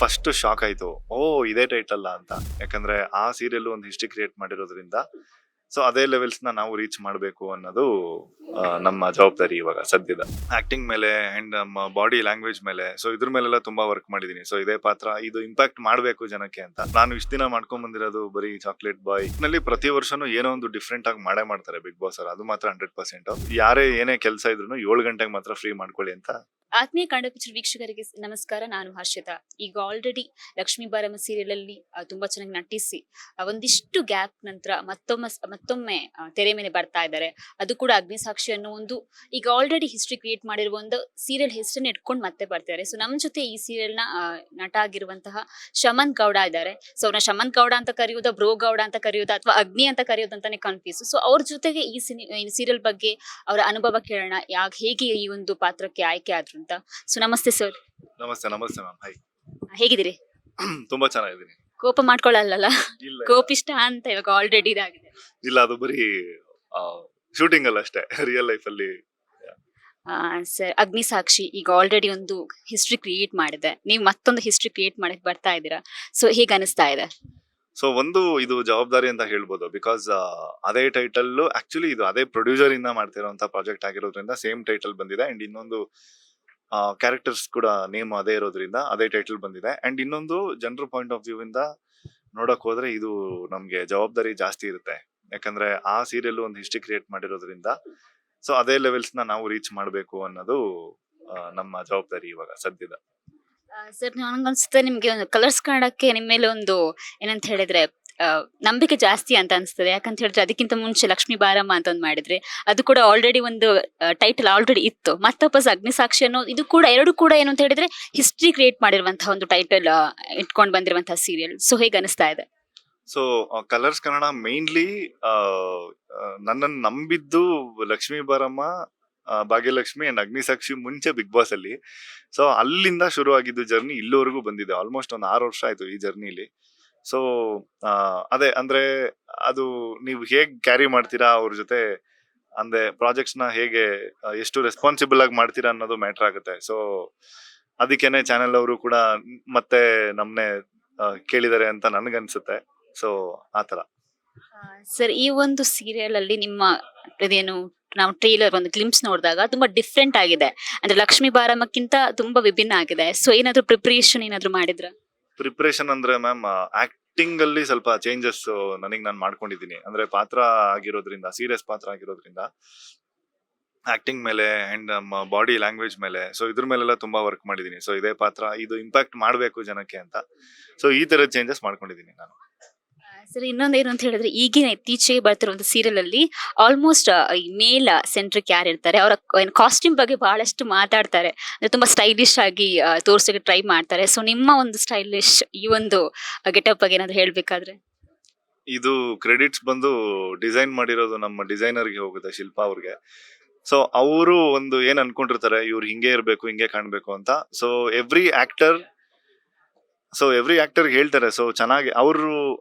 First shock ಆಯ್ತು. ಓ, ಇದೇ title ಅಂತ. ಯಾಕಂದ್ರೆ ಆ ಸೀರಿಯಲ್ ಒಂದು ಹಿಸ್ಟ್ರಿ ಕ್ರಿಯೇಟ್ ಮಾಡಿರೋದ್ರಿಂದ ಸೊ ಅದೇ ಲೆವೆಲ್ಸ್ ನಾವು ರೀಚ್ ಮಾಡಬೇಕು ಅನ್ನೋದು ನಮ್ಮ ಜವಾಬ್ದಾರಿ ಇವಾಗ ಸದ್ಯದ. ಆಕ್ಟಿಂಗ್ ಮೇಲೆ ಅಂಡ್ ನಮ್ಮ ಬಾಡಿ ಲ್ಯಾಂಗ್ವೇಜ್ ಮೇಲೆ, ಸೊ ಇದ್ರ ಮೇಲೆಲ್ಲ ತುಂಬಾ ವರ್ಕ್ ಮಾಡಿದೀನಿ. ಸೊ ಇದೇ ಪಾತ್ರ ಇದು ಇಂಪ್ಯಾಕ್ಟ್ ಮಾಡಬೇಕು ಜನಕ್ಕೆ ಅಂತ. ನಾನು ಇಷ್ಟ ದಿನ ಮಾಡ್ಕೊಂಡ್ ಬಂದಿರೋದು ಬರೀ ಚಾಕ್ಲೇಟ್ ಬಾಯ್ ನಲ್ಲಿ ಪ್ರತಿ ವರ್ಷನೂ ಏನೋ ಒಂದು ಡಿಫ್ರೆಂಟ್ ಆಗಿ ಮಾಡೇ ಮಾಡ್ತಾರೆ ಬಿಗ್ ಬಾಸ್ ಅವರು. ಅದು ಮಾತ್ರ 100%. ಯಾರೇ ಏನೇ ಕೆಲಸ ಇದ್ರು 7 ಗಂಟೆಗೆ ಮಾತ್ರ ಫ್ರೀ ಮಾಡ್ಕೊಳ್ಳಿ ಅಂತ. ಆತ್ಮೀಯ ಕನ್ನಡ ಪಿಕ್ಚರ್ ವೀಕ್ಷಕರಿಗೆ ನಮಸ್ಕಾರ. ನಾನು ಹರ್ಷಿತಾ. ಈಗ ಆಲ್ರೆಡಿ ಲಕ್ಷ್ಮೀ ಬಾರಮ್ಮ ಸೀರಿಯಲ್ ಅಲ್ಲಿ ತುಂಬಾ ಚೆನ್ನಾಗಿ ನಟಿಸಿ ಒಂದಿಷ್ಟು ಗ್ಯಾಪ್ ನಂತರ ಮತ್ತೊಮ್ಮೆ ತೆರೆ ಮೇಲೆ ಬರ್ತಾ ಇದ್ದಾರೆ. ಅದು ಕೂಡ ಅಗ್ನಿಸಾಕ್ಷಿ ಅನ್ನೋ ಒಂದು ಈಗ ಆಲ್ರೆಡಿ ಹಿಸ್ಟ್ರಿ ಕ್ರಿಯೇಟ್ ಮಾಡಿರುವ ಒಂದು ಸೀರಿಯಲ್ ಹೆಸರನ್ನ ಇಟ್ಕೊಂಡು ಮತ್ತೆ ಬರ್ತಿದ್ದಾರೆ. ಸೊ ನಮ್ ಜೊತೆ ಈ ಸೀರಿಯಲ್ ನ ನಟ ಆಗಿರುವಂತಹ ಶಮಂತ್ ಗೌಡ ಇದ್ದಾರೆ. ಸೊ ಅವ್ರನ್ನ ಶಮಂತ್ ಗೌಡ ಅಂತ ಕರೆಯೋದ, ಬ್ರೋ ಗೌಡ ಅಂತ ಕರೆಯೋದ, ಅಥವಾ ಅಗ್ನಿ ಅಂತ ಕರೆಯೋದಂತಾನೆ ಕನ್ಫ್ಯೂಸ್. ಸೊ ಅವ್ರ ಜೊತೆಗೆ ಈ ಸೀರಿಯಲ್ ಬಗ್ಗೆ ಅವರ ಅನುಭವ ಕೇಳೋಣ. ಹೇಗೆ ಈ ಒಂದು ಪಾತ್ರಕ್ಕೆ ಆಯ್ಕೆ ಆದ್ರು ಅಂತ. ಸೊ ನಮಸ್ತೆ ಸರ್. ನಮಸ್ತೆ. ನಮಸ್ತೆ ಮ್ಯಾಮ್. ಹೈ. ಹೇಗಿದ್ದೀರಿ? ತುಂಬಾ ಚೆನ್ನಾಗಿದ್ದೀನಿ. ಕೋಪ ಮಾಡ್ಕೊಳ್ಳಲ್ಲ? ಇಲ್ಲ ಕೋಪಿಷ್ಟ ಅಂತ ಇವಾಗ ಆಲ್ರೆಡಿ ಇದಾಗಿದೆ. ಇಲ್ಲ, ಅದು ಬರೀ ಶೂಟಿಂಗ್ ಅಲ್ಲ ಅಷ್ಟೇ, ರಿಯಲ್ ಲೈಫ್ ಅಲ್ಲಿ. ಸರ್, ಅಗ್ನಿಸಾಕ್ಷಿ ಈಗ ಆಲ್ರೆಡಿ ಒಂದು ಹಿಸ್ಟ್ರಿ ಕ್ರಿಯೇಟ್ ಮಾಡಿದೆ. ನೀವು ಮತ್ತೊಂದು ಹಿಸ್ಟ್ರಿ ಕ್ರಿಯೇಟ್ ಮಾಡಕ್ ಬರ್ತಾ ಇದ್ದೀರಾ. ಸೊ ಹೇಗೆ ಅನಿಸ್ತಾ ಇದೆ? ಸೊ ಒಂದು ಇದು ಜವಾಬ್ದಾರಿ ಅಂತ ಹೇಳ್ಬೋದು. ಬಿಕಾಸ್ ಅದೇ ಟೈಟಲ್ ಆಕ್ಚುಲಿ ಇದು ಅದೇ ಪ್ರೊಡ್ಯೂಸರ್ ಇಂದ ಮಾಡ್ತಿರೋಂತ ಪ್ರಾಜೆಕ್ಟ್ ಆಗಿರೋದ್ರಿಂದ ಸೇಮ್ ಟೈಟಲ್ ಬಂದಿದೆ. ಅಂಡ್ ಇನ್ನೊಂದು ಕ್ಯಾರೆಕ್ಟರ್ಸ್ ಕೂಡ ನೇಮ್ ಅದೇ ಇರೋದ್ರಿಂದ ಅದೇ ಟೈಟಲ್ ಬಂದಿದೆ. ಅಂಡ್ ಇನ್ನೊಂದು ಜನರ ಪಾಯಿಂಟ್ ಆಫ್ ವ್ಯೂ ಇಂದ ನೋಡಕ್ ಹೋದ್ರೆ ಇದು ನಮ್ಗೆ ಜವಾಬ್ದಾರಿ ಜಾಸ್ತಿ ಇರುತ್ತೆ. ಯಾಕಂದ್ರೆ ಆ ಸೀರಿಯಲ್ ಒಂದು ಹಿಸ್ಟ್ರಿ ಕ್ರಿಯೇಟ್ ಮಾಡಿರೋದ್ರಿಂದ ಸೊ ಅದೇ ಲೆವೆಲ್ಸ್ ನಾವು ರೀಚ್ ಮಾಡಬೇಕು ಅನ್ನೋದು ನಮ್ಮ ಜವಾಬ್ದಾರಿ ಇವಾಗ ಸದ್ಯದ. ಸರ್, ನನಗನ್ಸುತ್ತೆ ನಿಮ್ಗೆ ಒಂದು ಕಲರ್ಸ್ ಕನ್ನಡಕ್ಕೆ ನಿಮ್ಮ ಮೇಲೆ ಒಂದು ಏನಂತ ಹೇಳಿದ್ರೆ ನಂಬಿಕೆ ಜಾಸ್ತಿ ಅಂತ ಅನ್ಸ್ತದೆ. ಯಾಕಂತ ಹೇಳಿದ್ರೆ ಅದಕ್ಕಿಂತ ಮುಂಚೆ ಲಕ್ಷ್ಮೀ ಬಾರಮ್ಮ ಅಂತ ಒಂದು ಮಾಡಿದ್ರೆ ಅದು ಕೂಡ ಆಲ್ರೆಡಿ ಒಂದು ಟೈಟಲ್ ಆಲ್ರೆಡಿ ಇತ್ತು. ಮತ್ತೊಬ್ಬ ಅಗ್ನಿಸಾಕ್ಷಿ ಅನ್ನೋ ಇದು ಕೂಡ ಎರಡು ಕೂಡ ಏನು ಅಂತ ಹೇಳಿದ್ರೆ ಹಿಸ್ಟ್ರಿ ಕ್ರಿಯೇಟ್ ಮಾಡಿರುವಂತಹ ಒಂದು ಟೈಟಲ್ ಇಟ್ಕೊಂಡು ಬಂದಿರುವಂತಹ ಸೀರಿಯಲ್. ಸೊ ಹೇಗೆ ಅನಿಸ್ತಾ ಇದೆ? ಸೊ ಕಲರ್ಸ್ ಕನ್ನಡ ಮೇನ್ಲಿ ನನ್ನನ್ನು ನಂಬಿದ್ದು ಲಕ್ಷ್ಮೀ ಬಾರಮ್ಮ, ಭಾಗ್ಯಲಕ್ಷ್ಮಿ ಅಂಡ್ ಅಗ್ನಿಸಾಕ್ಷಿ ಮುಂಚೆ ಬಿಗ್ ಬಾಸ್ ಅಲ್ಲಿ. ಸೊ ಅಲ್ಲಿಂದ ಶುರು ಆಗಿದ್ದು ಜರ್ನಿ ಇಲ್ಲಿವರೆಗೂ ಬಂದಿದೆ. ಆಲ್ಮೋಸ್ಟ್ ಒಂದು 6 ವರ್ಷ ಆಯ್ತು ಈ ಜರ್ನಿಲಿ. ಸೊ ಅದೇ ಅಂದ್ರೆ ಅದು ನೀವು ಹೇಗ್ ಕ್ಯಾರಿ ಮಾಡ್ತೀರಾ ಅವ್ರ ಜೊತೆ, ಅಂದ್ರೆ ಪ್ರಾಜೆಕ್ಟ್ಸ್ ನ ಹೇಗೆ ಎಷ್ಟು ರೆಸ್ಪಾನ್ಸಿಬಲ್ ಆಗಿ ಮಾಡ್ತೀರಾ ಅನ್ನೋದು ಮ್ಯಾಟರ್ ಆಗುತ್ತೆ. ಸೊ ಅದಕ್ಕೇನೆ ಚಾನೆಲ್ ಅವರು ಕೂಡ ಮತ್ತೆ ನಮ್ನೆ ಕೇಳಿದ್ದಾರೆ ಅಂತ ನನ್ಗನ್ಸುತ್ತೆ. ಸೊ ಆತರ. ಸರ್, ಈ ಒಂದು ಸೀರಿಯಲ್ ಅಲ್ಲಿ ನಿಮ್ಮ ಇದೇನು ನಾವು ಟ್ರೇಲರ್ ಒಂದು ಗ್ಲಿಂಪ್ಸ್ ನೋಡಿದಾಗ ತುಂಬಾ ಡಿಫ್ರೆಂಟ್ ಆಗಿದೆ. ಅಂದ್ರೆ ಲಕ್ಷ್ಮೀ ಬಾರಮ್ಮಕ್ಕಿಂತ ತುಂಬಾ ವಿಭಿನ್ನ ಆಗಿದೆ. ಸೊ ಏನಾದ್ರು ಪ್ರಿಪರೇಷನ್ ಏನಾದ್ರು ಮಾಡಿದ್ರ? ಪ್ರಿಪ್ರೇಷನ್ ಅಂದ್ರೆ ಮ್ಯಾಮ್, ಆಕ್ಟಿಂಗ್ ಅಲ್ಲಿ ಸ್ವಲ್ಪ ಚೇಂಜಸ್ ನಾನು ಮಾಡ್ಕೊಂಡಿದ್ದೀನಿ. ಅಂದ್ರೆ ಪಾತ್ರ ಆಗಿರೋದ್ರಿಂದ, ಸೀರಿಯಸ್ ಪಾತ್ರ ಆಗಿರೋದ್ರಿಂದ ಆಕ್ಟಿಂಗ್ ಮೇಲೆ ಅಂಡ್ ನಮ್ಮ ಬಾಡಿ ಲ್ಯಾಂಗ್ವೇಜ್ ಮೇಲೆ, ಸೊ ಇದ್ರ ಮೇಲೆಲ್ಲ ತುಂಬಾ ವರ್ಕ್ ಮಾಡಿದೀನಿ. ಸೊ ಇದೇ ಪಾತ್ರ ಇದು ಇಂಪ್ಯಾಕ್ಟ್ ಮಾಡಬೇಕು ಜನಕ್ಕೆ ಅಂತ. ಸೊ ಈ ತರ ಚೇಂಜಸ್ ಮಾಡ್ಕೊಂಡಿದ್ದೀನಿ ನಾನು. ಸರ್, ಇನ್ನೊಂದೇನು ಅಂತ ಹೇಳಿದ್ರೆ ಈಗಿನ ಇತ್ತೀಚೆಗೆ ಬರ್ತಿರೋ ಒಂದು ಸೀರಿಯಲ್ ಅಲ್ಲಿ ಆಲ್ಮೋಸ್ಟ್ ಈ ಮೇಲ್ ಸೆಂಟ್ರಿಕ್ ಯಾರು ಇರ್ತಾರೆ ಅವರ ಕಾಸ್ಟ್ಯೂಮ್ ಬಗ್ಗೆ ಬಹಳಷ್ಟು ಮಾತಾಡ್ತಾರೆ. ಅಂದ್ರೆ ತುಂಬಾ ಸ್ಟೈಲಿಶ್ ಆಗಿ ತೋರ್ಸೋಕೆ ಟ್ರೈ ಮಾಡ್ತಾರೆ. ಸೊ ನಿಮ್ಮ ಒಂದು ಸ್ಟೈಲಿಶ್ ಈ ಒಂದು ಗೆಟಪ್ ಬಗ್ಗೆ ಏನಾದ್ರು ಹೇಳ್ಬೇಕಾದ್ರೆ? ಇದು ಕ್ರೆಡಿಟ್ಸ್ ಬಂದು ಡಿಸೈನ್ ಮಾಡಿರೋದು ನಮ್ಮ ಡಿಸೈನರ್ಗೆ ಹೋಗುತ್ತೆ, ಶಿಲ್ಪಾ ಅವ್ರಿಗೆ. ಸೊ ಅವರು ಒಂದು ಏನ್ ಅನ್ಕೊಂಡಿರ್ತಾರೆ, ಇವ್ರು ಹಿಂಗೆ ಇರ್ಬೇಕು, ಹಿಂಗೆ ಕಾಣ್ಬೇಕು ಅಂತ. ಸೊ ಎವ್ರಿ ಆಕ್ಟರ್ ಹೇಳ್ತಾರೆ. ಸೊ ಚೆನ್ನಾಗಿ ಅವರು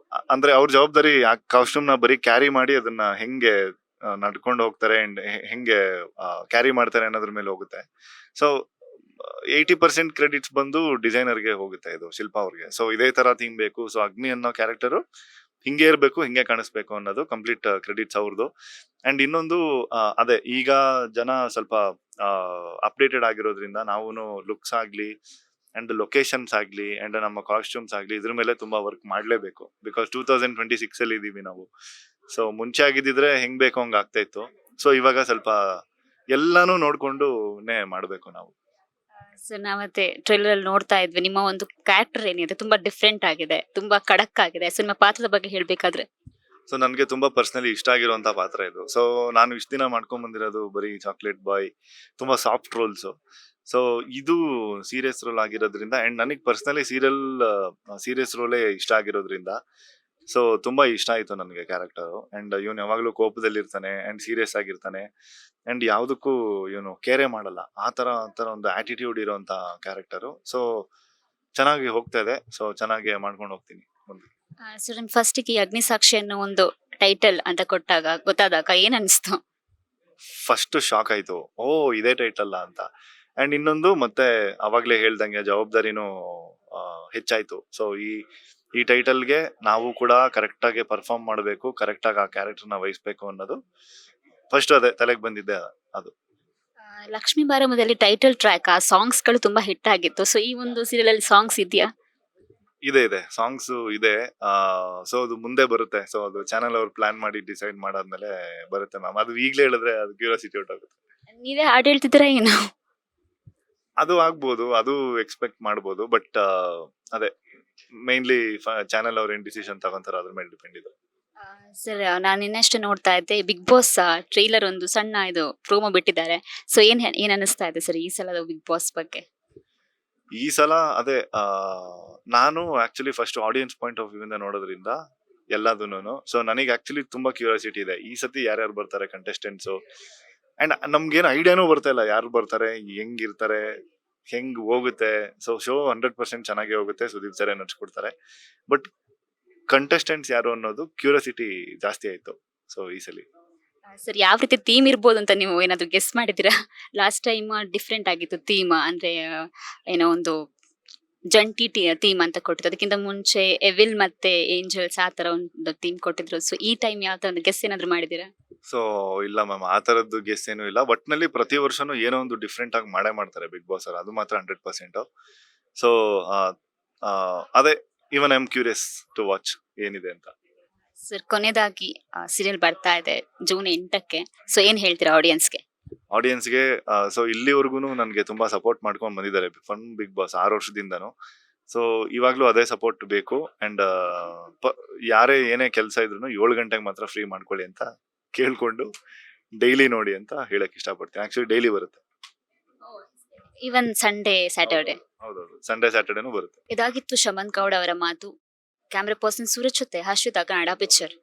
ಅಂದ್ರೆ ಅವ್ರ ಜವಾಬ್ದಾರಿ ಕಾಸ್ಟ್ಯೂಮ್ ನ ಬರೀ ಕ್ಯಾರಿ ಮಾಡಿ ಅದನ್ನ ಹೆಂಗೆ ನಡ್ಕೊಂಡು ಹೋಗ್ತಾರೆ ಅಂಡ್ ಹೆಂಗೆ ಕ್ಯಾರಿ ಮಾಡ್ತಾರೆ ಅನ್ನೋದ್ರ ಮೇಲೆ ಹೋಗುತ್ತೆ. ಸೊ 80% ಕ್ರೆಡಿಟ್ಸ್ ಬಂದು ಡಿಸೈನರ್ಗೆ ಹೋಗುತ್ತೆ, ಇದು ಶಿಲ್ಪಾ ಅವ್ರಿಗೆ. ಸೊ ಇದೇ ತರ ಥೀಮ್ ಬೇಕು, ಸೊ ಅಗ್ನಿ ಅನ್ನೋ ಕ್ಯಾರೆಕ್ಟರ್ ಹಿಂಗೆ ಇರ್ಬೇಕು, ಹಿಂಗೆ ಕಾಣಿಸ್ಬೇಕು ಅನ್ನೋದು ಕಂಪ್ಲೀಟ್ ಕ್ರೆಡಿಟ್ಸ್ ಅವ್ರದ್ದು. ಅಂಡ್ ಇನ್ನೊಂದು ಅದೇ ಈಗ ಜನ ಸ್ವಲ್ಪ ಅಪ್ಡೇಟೆಡ್ ಆಗಿರೋದ್ರಿಂದ ನಾವು ಲುಕ್ಸ್ ಆಗ್ಲಿ ಅಂಡ್ ಲೊಕೇಶನ್ಸ್ ಆಗ್ಲಿ ಅಂಡ್ ನಮ್ಮ ಕಾಸ್ಟ್ಯೂಮ್ಸ್ ಆಗ್ಲಿ ಇದ್ರ ಮೇಲೆ ತುಂಬಾ ವರ್ಕ್ ಮಾಡ್ಲೇಬೇಕು. ಬಿಕಾಸ್ 2026 ಅಲ್ಲಿ ಇದೀವಿ ನಾವು. ಸೊ ಮುಂಚೆ ಆಗಿದ್ರೆ ಹೆಂಗ್ ಬೇಕೋ ಹಂಗ ಆಗ್ತಾ ಇತ್ತು. ಸೊ ಇವಾಗ ಸ್ವಲ್ಪ ಎಲ್ಲಾನು ನೋಡ್ಕೊಂಡುನೇ ಮಾಡ್ಬೇಕು ನಾವು. ಸೊ ನಾವತ್ತೆ ಟ್ರೈಲರ್ ಅಲ್ಲಿ ನೋಡ್ತಾ ಇದ್ವಿ, ನಿಮ್ಮ ಒಂದು ಕ್ಯಾರೆಕ್ಟರ್ ಏನಿದೆ ತುಂಬಾ ಡಿಫ್ರೆಂಟ್ ಆಗಿದೆ, ತುಂಬಾ ಖಡಕ್ ಆಗಿದೆ. ಸೊ ನಿಮ್ಮ ಪಾತ್ರದ ಬಗ್ಗೆ ಹೇಳ್ಬೇಕಾದ್ರೆ? ಸೊ ನನ್ಗೆ ತುಂಬಾ ಪರ್ಸನಲಿ ಇಷ್ಟ ಆಗಿರುವಂತ ಪಾತ್ರ ಇದು. ಸೊ ನಾನು ಇಷ್ಟ ದಿನ ಮಾಡ್ಕೊಂಡ್ ಬಂದಿರೋದು ಬರೀ ಚಾಕ್ಲೇಟ್ ಬಾಯ್, ತುಂಬಾ ಸಾಫ್ಟ್ ರೋಲ್ಸ್. ಸೊ ಇದು ಸೀರಿಯಸ್ ರೋಲ್ ಆಗಿರೋದ್ರಿಂದ ಅಂಡ್ ನನಗೆ ಪರ್ಸನಲಿ ಸೀರಿಯಸ್ ರೋಲೇ ಇಷ್ಟ ಆಗಿರೋದ್ರಿಂದ ಸೊ ತುಂಬಾ ಇಷ್ಟ ಆಯ್ತು ನನಗೆ ಕ್ಯಾರೆಕ್ಟರ್. ಅಂಡ್ ಇವನ್ ಯಾವಾಗ್ಲೂ ಕೋಪದಲ್ಲಿ ಇರ್ತಾನೆ ಅಂಡ್ ಸೀರಿಯಸ್ ಆಗಿರ್ತಾನೆ ಅಂಡ್ ಯಾವ್ದಕ್ಕೂ ಇವನು ಕೇರೆ ಮಾಡಲ್ಲ. ಆ ತರ ಒಂದು ಆಟಿಟ್ಯೂಡ್ ಇರೋಂತ ಕ್ಯಾರೆಕ್ಟರ್. ಸೊ ಚೆನ್ನಾಗಿ ಹೋಗ್ತಾ ಇದೆ. ಸೊ ಚೆನ್ನಾಗಿ ಮಾಡ್ಕೊಂಡು ಹೋಗ್ತೀನಿ ಮುಂದೆ. ಸರ್, ಫಸ್ಟ್ ಈ ಅಗ್ನಿಸಾಕ್ಷಿ ಅನ್ನೋ ಒಂದು ಟೈಟಲ್ ಅಂತ ಗೊತ್ತಾದಾಗ ಏನ್ ಅನಿಸ್ತು? ಫಸ್ಟ್ ಶಾಕ್ ಆಯ್ತು. ಓ, ಇದೇ ಟೈಟಲ್ ಅಂತ. ಅಂಡ್ ಇನ್ನೊಂದು ಮತ್ತೆ ಅವಾಗ್ಲೇ ಹೇಳ್ದಂಗೆ ಜವಾಬ್ದಾರಿನೂ ಹೆಚ್ಚಾಯ್ತು. ಸೊ ಈ ಟೈಟಲ್ಗೆ ನಾವು ಕೂಡ ಕರೆಕ್ಟಾಗಿ ಪರ್ಫಾರ್ಮ್ ಮಾಡಬೇಕು, ಕರೆಕ್ಟಾಗಿ ಆ ಕ್ಯಾರೆಕ್ಟರ್ನ ವಹಿಸ್ಬೇಕು ಅನ್ನೋದು ಫಸ್ಟ್ ಅದೇ ತಲೆಗೆ ಬಂದಿದ್ದೆ ಅದು. ಲಕ್ಷ್ಮೀ ಬಾರಮದಲ್ಲಿ ಟೈಟಲ್ ಟ್ರ್ಯಾಕ್ ಆ ಸಾಂಗ್ಸ್ ಗಳು ತುಂಬಾ ಹಿಟ್ ಆಗಿತ್ತು. ಸೊ ಈ ಒಂದು ಸೀರಿಯಲ್ ಅಲ್ಲಿ ಸಾಂಗ್ಸ್ ಇದೆಯಾ? ಇದೆ ಸಾಂಗ್ಸ್ ಇದೆ. ಸೊ ಅದು ಮುಂದೆ ಬರುತ್ತೆ. ಸೊ ಅದು ಚಾನೆಲ್ ಅವ್ರು ಪ್ಲಾನ್ ಮಾಡಿ ಡಿಸೈಡ್ ಮಾಡಾದ್ಮೇಲೆ ಬರುತ್ತೆ ಮ್ಯಾಮ್. ಅದು ಈಗಲೇ ಹೇಳಿದ್ರೆ ಅದು ಕ್ಯೂರಿಯಾಸಿಟಿ ಹೊರಟೋಗುತ್ತೆ. ನೀವೇ ಹಾಡು ಹೇಳ್ತಿದ್ದೀರಾ ಏನು? ಅದು ಆಗ್ಬೋದು, ಅದು ಎಕ್ಸ್ಪೆಕ್ಟ್ ಮಾಡ್ಬೋದು. ಬಟ್ ಅದೇ ಮೇನ್ಲಿ ಚಾನೆಲ್ ಅವ್ರು ಏನ್ ಡಿಸಿಷನ್ ತಗೊಂತಾರ ಅದ್ರ ಮೇಲೆ ಡಿಪೆಂಡ್ ಇದೆ. ಸರ್ ನಾನು ಇನ್ನಷ್ಟು ನೋಡ್ತಾ ಇದ್ದೆ, ಬಿಗ್ ಬಾಸ್ ಟ್ರೈಲರ್ ಒಂದು ಸಣ್ಣ ಇದು ಪ್ರೋಮೋ ಬಿಟ್ಟಿದ್ದಾರೆ. ಸೊ ಏನ್ ಅನಿಸ್ತಾ ಇದೆ ಸರ್ ಈ ಸಲದ ಬಿಗ್ ಬಾಸ್ ಬಗ್ಗೆ? ಈ ಸಲ ಅದೇ ನಾನು actually first audience point of view ಇಂದ ನೋಡೋದ್ರಿಂದ ಎಲ್ಲದೂನು. ಸೊ ನನಗೆ ಆಕ್ಚುಲಿ ತುಂಬಾ ಕ್ಯೂರಿಯಾಸಿಟಿ ಇದೆ ಈ ಸತಿ ಯಾರ್ಯಾರು ಬರ್ತಾರೆ ಕಂಟೆಸ್ಟೆಂಟ್ಸ್. ಅಂಡ್ ನಮ್ಗೇನು ಐಡಿಯಾನೂ ಬರ್ತಾ ಇಲ್ಲ ಯಾರು ಬರ್ತಾರೆ, ಹೆಂಗಿರ್ತಾರೆ, ಹೆಂಗ್ ಹೋಗುತ್ತೆ. ಸೊ ಶೋ 100% ಚೆನ್ನಾಗಿ ಹೋಗುತ್ತೆ, ಸುದೀಪ್ ಸರ್ ನಡ್ಸ್ಕೊಡ್ತಾರೆ. ಬಟ್ ಕಂಟೆಸ್ಟೆಂಟ್ಸ್ ಯಾರು ಅನ್ನೋದು ಕ್ಯೂರಿಯಾಸಿಟಿ ಜಾಸ್ತಿ ಆಯ್ತು. ಸೊ ಈ ಸಲ ಸರ್ ಯಾವ ರೀತಿ ಥೀಮ್ ಇರ್ಬೋದು ಅಂತ ನೀವು ಏನಾದ್ರು ಗೆಸ್ ಮಾಡಿದ್ದೀರಾ? ಲಾಸ್ಟ್ ಟೈಮ್ ಡಿಫ್ರೆಂಟ್ ಆಗಿತ್ತು ಥೀಮ್, ಅಂದ್ರೆ ಏನೋ ಒಂದು ಜಂಟಿ ಥೀಮ್ ಅಂತ ಕೊಟ್ಟಿದ್ರು. ಅದಕ್ಕಿಂತ ಮುಂಚೆ ಎವಿಲ್ ಮತ್ತೆ ಏಂಜಲ್ಸ್ ಆ ತರ ಒಂದು ಥೀಮ್ ಕೊಟ್ಟಿದ್ರು. ಸೊ ಈ ಟೈಮ್ ಯಾವ ತರ ಗೆಸ್ ಏನಾದ್ರು ಮಾಡಿದ್ದೀರಾ? ಸೊ ಇಲ್ಲ ಮ್ಯಾಮ್, ಆ ತರದ್ದು ಗೆಸ್ ಏನು ಇಲ್ಲ. ಒಟ್ನಲ್ಲಿ ಪ್ರತಿ ವರ್ಷನೂ ಏನೋ ಒಂದು ಡಿಫ್ರೆಂಟ್ ಆಗಿ ಮಾಡ್ತಾರೆ ಬಿಗ್ ಬಾಸ್ ಅವ್ರು, ಅದು ಮಾತ್ರ 100%. ಸೊ ಅದೇ even I am curious to watch ಏನಿದೆ ಅಂತ. ಸರ್ ಕೊನೆಯದಾಗಿ ಸೀರಿಯಲ್ ಬರ್ತಾ ಇದೆ ಜೂನ್ 8ಕ್ಕೆ. ಸೊ ಏನ್ ಹೇಳ್ತೀರಾ ಆಡಿಯನ್ಸ್ಗೆ? ಆಡಿಯನ್ಸ್ಗೆ ಸೊ ಇಲ್ಲಿವರೆಗೂ ನನಗೆ ತುಂಬಾ ಸಪೋರ್ಟ್ ಮಾಡ್ಕೊಂಡು ಬಂದಿದ್ದಾರೆ ಫನ್ ಬಿಗ್ ಬಾಸ್ 6 ವರ್ಷದಿಂದನು. ಸೊ ಇವಾಗ್ಲೂ ಅದೇ ಸಪೋರ್ಟ್ ಬೇಕು. ಅಂಡ್ ಯಾರೇ ಏನೇ ಕೆಲಸ ಇದ್ರು 7 ಗಂಟೆಗೆ ಮಾತ್ರ ಫ್ರೀ ಮಾಡ್ಕೊಳ್ಳಿ ಅಂತ ಕೇಳ್ಕೊಂಡು ಡೈಲಿ ನೋಡಿ ಅಂತ ಹೇಳಕ್ ಇಷ್ಟಪಡ್ತೀನಿ. ಆಕ್ಚುಲಿ ಡೈಲಿ ಬರುತ್ತೆ. ಇವನ್ ಸಂಡೇ ಸ್ಯಾಟರ್ಡೆ. ಹೌದೌದು, ಸಂಡೇ ಸ್ಯಾಟರ್ಡೇನು ಬರುತ್ತೆ. ಇದಾಗಿತ್ತು ಶಮಂತ್ ಗೌಡ ಅವರ ಮಾತು. ಕ್ಯಾಮ್ರಾ ಪರ್ಸನ್ ಸೂರಜ್ ಜೊತೆ ಹರ್ಷಿತಾ, ಕನ್ನಡ ಪಿಕ್ಚರ್.